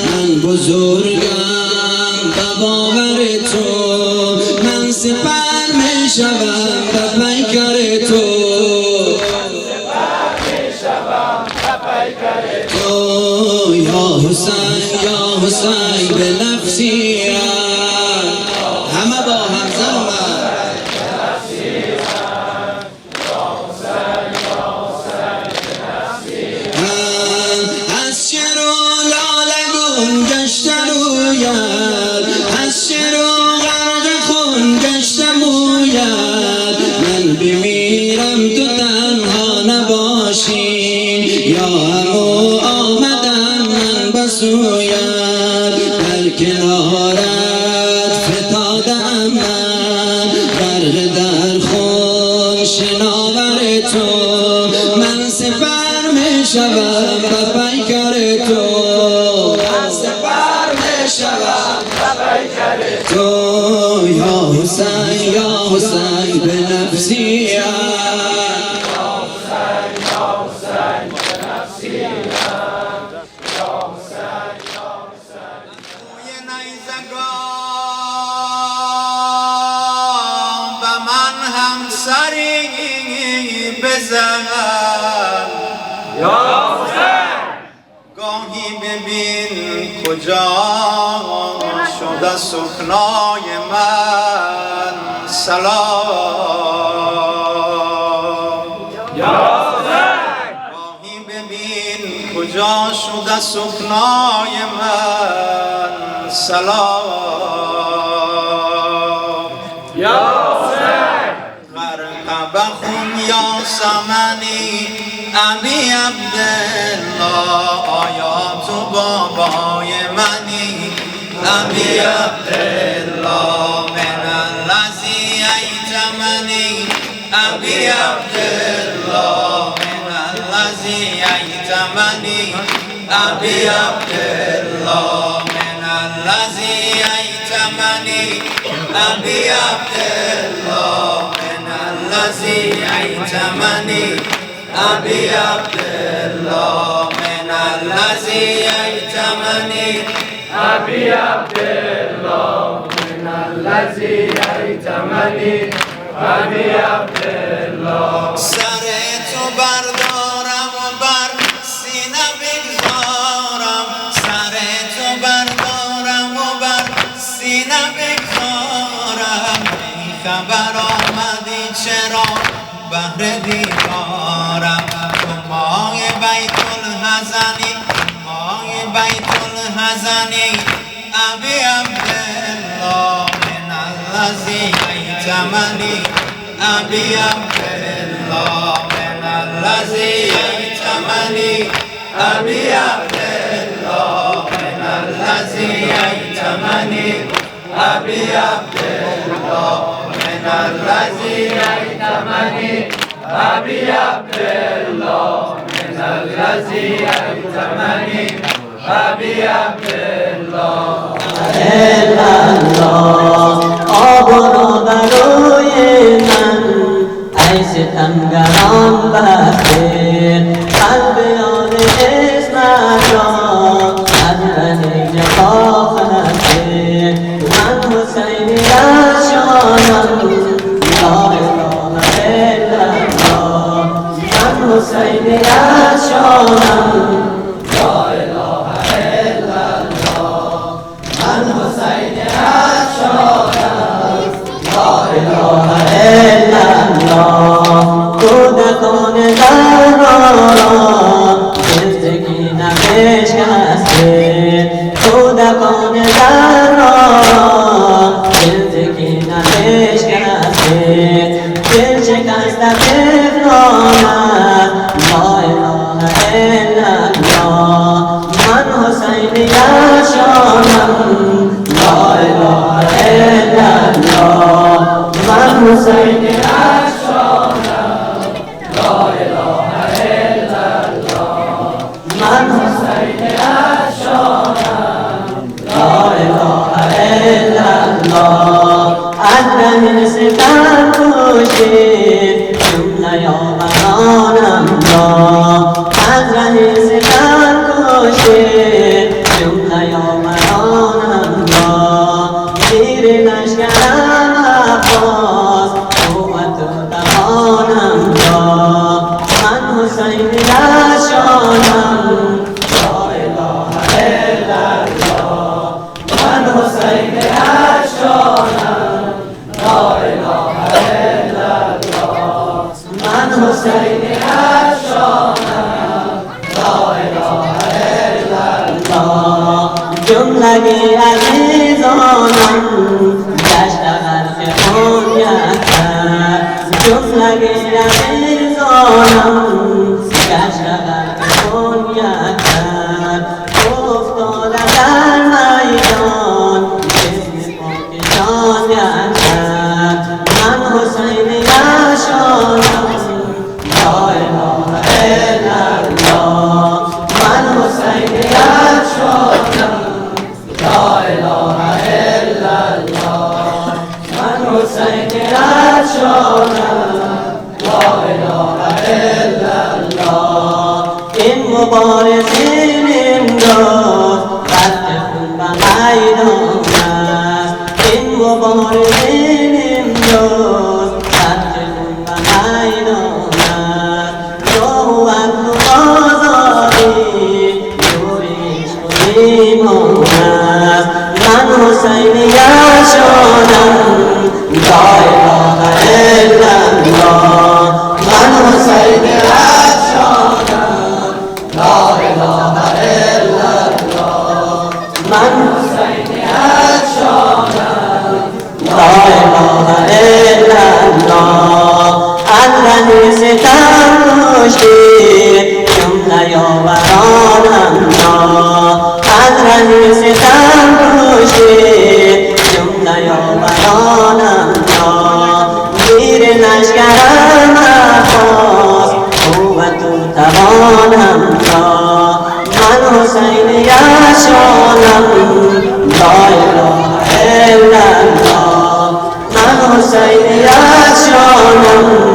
من بزرگم به باور تو، من سپر می شوم به پیکر تو، تو یا حسین یا حسین به نفسی همه با همزه از شعر و لالگون گشته روید، از شعر و غرق خون گشته موید، من بمیرم تو تنها نباشی، یا همو آمدم من بسوید، در کنارت فتادم من، غرق در خون شناور تو، من سپر می شوم به پیکر تو، من سپر می شوم به پیکر تو، یا حسین یا حسین به نفسی سری بزن یا حسین، گاهی ببین کجا شده سکنای من سلام، یا حسین، گاهی ببین کجا شده سکنای من سلام، یا بخون یا سمنی ابی عبدالله، آیا تو بابای منی ابی عبدالله، من الذی ایتمنی ابی عبدالله، من الذی ایتمنی ابی عبدالله، من الذی ایتمنی ابی عبدالله، الذي أيتمني أبي عبد الله، من الذي أيتمني أبي عبد الله، من الذي أيتمني أبي عبد الله. سر تو بردارم و بر سینه بگذارم، سر تو بردارم و بر سینه بگذارم، ای خبر آمدی چرا بهر دیدارم، تو ماه بیت الحزنی، ماه بیت الحزنی ابی عبدالله، من الذی ایتمنی ابی عبدالله، من الذی ایتمنی ابی عبدالله، من الذی ایتمنی ابی عبدالله، من الذي أيتمني أبي عبد الله، من الذي أيتمني أبي عبد الله. آبرو بروی من ای ستمگران بخیر، قلب یاد اسمت را از ره جفا خسته، من حسینی رشانم لا اله الا الله، من حسینی رشانم لا اله الا الله، من حسینی رشانم لا اله الا الله، کودکان زهرا زندگی نبشکسته، کودکان زهرا زندگی نبشکسته، دل شکسته بفراند لا اله الا الله، من حسینی رشانم لا اله الا الله، من حسینی رشانم لا اله الا الله، من حسینی رشانم لا اله الا الله، از ره ستم کشید جمله یاورانم را، از ره ستم کشید جملگی عزیزانم گشت غرق خونیتر جملگی عزیزانم گشت غرق خونیتر افتاده در میدان جسم پاک جانیتر من حسینی نشانم لا اله الا الله من حسینی نشانم لا اله الا الله من حسینی نشانم لا اله الا الله این مبارزین امروز رد خون به میدان است این مبارزین امروز رد خون به میدان است راه و آزادی نور عشق و ایمان است من حسینی شانم لا اله الا الله من حسینی شانم لا اله الا الله من حسینی شانم لا اله الا الله الذي ستمشي جمله یاورانم الذي ستمشي جمله یاورانم زیر لشکرم عباس قوت و توانم من حسینی شانم لا اله الا الله من حسینی شانم